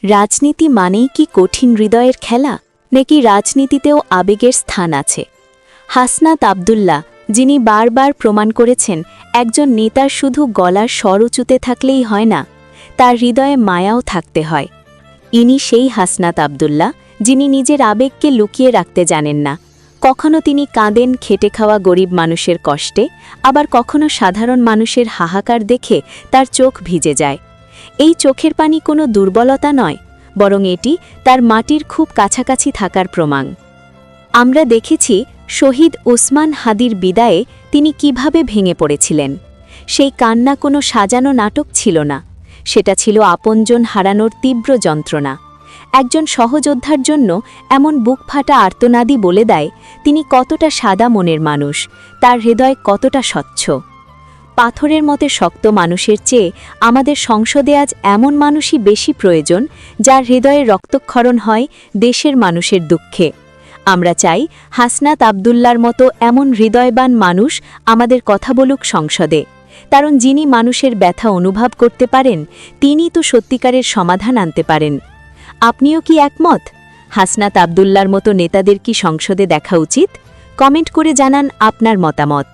রাজনীতি মানেই কি কঠিন হৃদয়ের খেলা, নাকি রাজনীতিতেও আবেগের স্থান আছে? হাসনাত আব্দুল্লাহ, যিনি বারবার প্রমাণ করেছেন একজন নেতার শুধু গলার স্বর উঁচুতে থাকলেই হয় না, তার হৃদয়ে মায়াও থাকতে হয়। ইনি সেই হাসনাত আব্দুল্লাহ যিনি নিজের আবেগকে লুকিয়ে রাখতে জানেন না। কখনো তিনি কাঁদেন খেটে খাওয়া গরিব মানুষের কষ্টে, আবার কখনো সাধারণ মানুষের হাহাকার দেখে তার চোখ ভিজে যায়। এই চোখের পানি কোনো দুর্বলতা নয়, বরং এটি তার মাটির খুব কাছাকাছি থাকার প্রমাণ। আমরা দেখেছি শহীদ ওসমান হাদির বিদায়ে তিনি কিভাবে ভেঙে পড়েছিলেন। সেই কান্না কোনো সাজানো নাটক ছিল না, সেটা ছিল আপনজন হারানোর তীব্র যন্ত্রণা। একজন সহযোদ্ধার জন্য এমন বুক ফাটা আর্তনাদই বলে দেয় তিনি কতটা সাদা মনের মানুষ, তার হৃদয় কতটা স্বচ্ছ। পাথরের মতে শক্ত মানুষের চেয়ে আমাদের সংসদে আজ এমন মানুষই বেশি প্রয়োজন, যার হৃদয়ে রক্তক্ষরণ হয় দেশের মানুষের দুঃখে। আমরা চাই হাসনাত আব্দুল্লার মতো এমন হৃদয়বান মানুষ আমাদের কথা বলুক সংসদে, কারণ যিনি মানুষের ব্যথা অনুভব করতে পারেন তিনিই তো সত্যিকারের সমাধান আনতে পারেন। আপনিও কি একমত? হাসনাত আব্দুল্লার মতো নেতাদের কি সংসদে দেখা উচিত? কমেন্ট করে জানান আপনার মতামত।